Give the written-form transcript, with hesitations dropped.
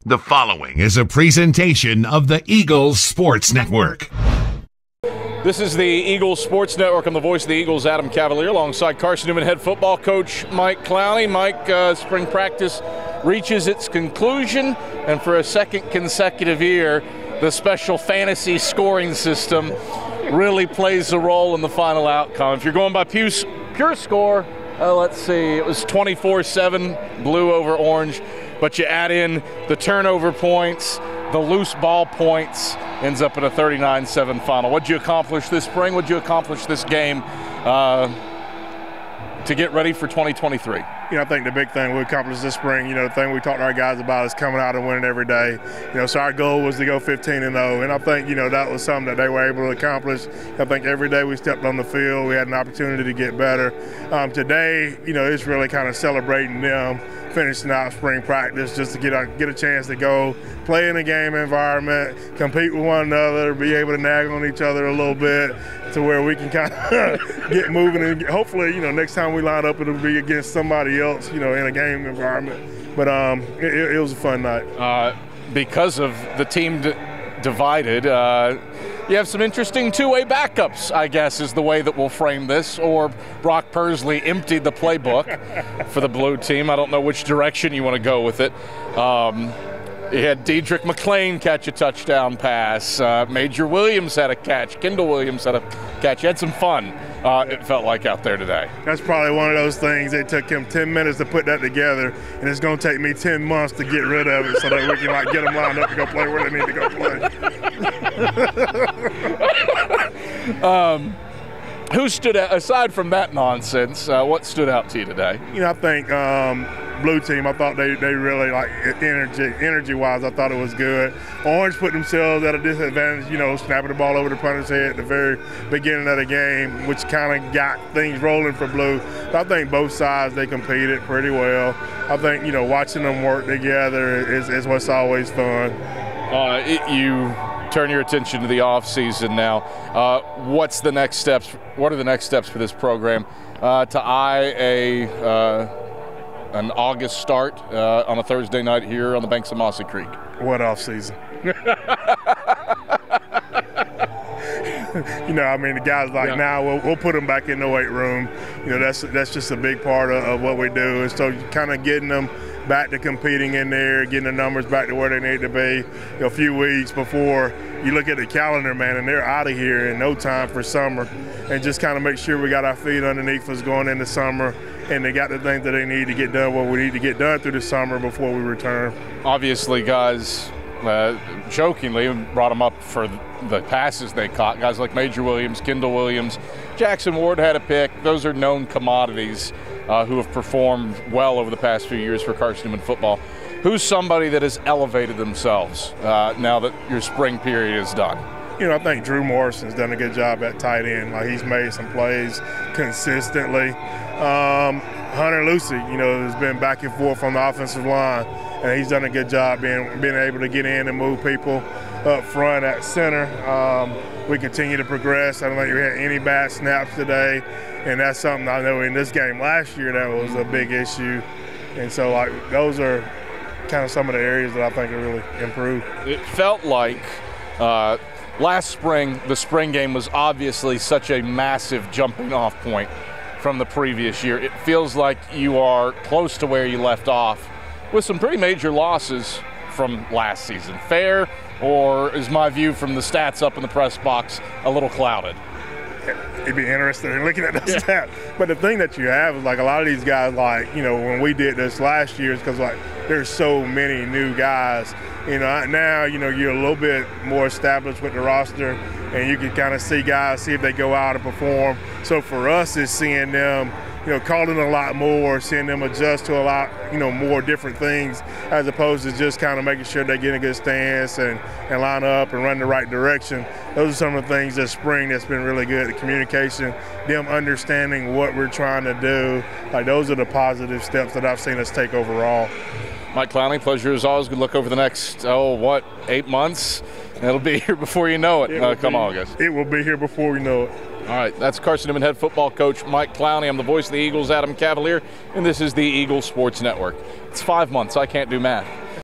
The following is a presentation of the Eagles Sports Network. This is the Eagles Sports Network. I'm the voice of the Eagles, Adam Cavalier, alongside Carson-Newman head football coach Mike Clowney. Mike, spring practice reaches its conclusion, and for a second consecutive year, the special fantasy scoring system really plays a role in the final outcome. If you're going by pure score, let's see, it was 24-7, blue over orange, but you add in the turnover points, the loose ball points, ends up in a 39-7 final. What'd you accomplish this spring? What'd you accomplish this game to get ready for 2023? I think the big thing we accomplished this spring, the thing we talked to our guys about is coming out and winning every day. So our goal was to go 15-0, and I think, that was something that they were able to accomplish. I think every day we stepped on the field, we had an opportunity to get better. Today, it's really kind of celebrating them finishing out spring practice just to get a chance to go play in a game environment, compete with one another, be able to nag on each other a little bit to where we can kind of get moving. And hopefully, next time we line up, it'll be against somebody else, in a game environment. But it was a fun night. Because of the team divided, you have some interesting two-way backups, I guess, is the way that we'll frame this. Or Brock Pursley emptied the playbook for the blue team. I don't know which direction you want to go with it. You had Dedrick McClain catch a touchdown pass. Major Williams had a catch. Kendall Williams had a catch. You had some fun, it felt like, out there today. That's probably one of those things. It took him 10 minutes to put that together, and it's going to take me 10 months to get rid of it so that we can get them lined up to go play where they need to go play. Who stood out, aside from that nonsense, what stood out to you today? I think blue team, I thought they really, energy-wise, I thought it was good. Orange put themselves at a disadvantage, snapping the ball over the punter's head at the very beginning of the game, which kind of got things rolling for blue. So I think both sides, they competed pretty well. I think, watching them work together is what's always fun. You turn your attention to the offseason now. What's the next steps? What are the next steps for this program to eye an August start on a Thursday night here on the banks of Mossy Creek? What offseason? The guys now we'll put them back in the weight room. That's just a big part of what we do. And so kind of getting them back to competing in there, getting the numbers back to where they need to be. A few weeks before you look at the calendar, man, and they're out of here in no time for summer. And just kind of make sure we got our feet underneath us going into summer, and they got the things that they need to get done, what we need to get done through the summer before we return. Obviously, guys, jokingly brought them up for the passes they caught. Guys like Major Williams, Kendall Williams, Jackson Ward had a pick. Those are known commodities who have performed well over the past few years for Carson-Newman football. Who's somebody that has elevated themselves now that your spring period is done? I think Drew Morrison's done a good job at tight end. He's made some plays consistently. Hunter Lucy, has been back and forth on the offensive line, and he's done a good job being able to get in and move people up front at center. We continue to progress. I don't think we had any bad snaps today, and that's something I know in this game last year that was a big issue. And so, those are kind of some of the areas that I think are really improved. It felt like last spring, the spring game was obviously such a massive jumping off point from the previous year. It feels like you are close to where you left off with some pretty major losses from last season. Fair, or is my view from the stats up in the press box a little clouded? It'd be interesting in looking at the stats. But the thing that you have is a lot of these guys, when we did this last year, is because there's so many new guys. Now, you're a little bit more established with the roster, and you can kind of see guys, see if they go out and perform. So for us, it's seeing them, calling a lot more, seeing them adjust to a lot, more different things, as opposed to just kind of making sure they get in a good stance and line up and run the right direction. Those are some of the things this spring that's been really good. The communication, them understanding what we're trying to do. Those are the positive steps that I've seen us take overall. Mike Clowney, pleasure as always. Good luck over the next, 8 months? It'll be here before you know it, come August. It will be here before we know it. All right, that's Carson-Newman head football coach Mike Clowney. I'm the voice of the Eagles, Adam Cavalier, and this is the Eagles Sports Network. It's 5 months. I can't do math.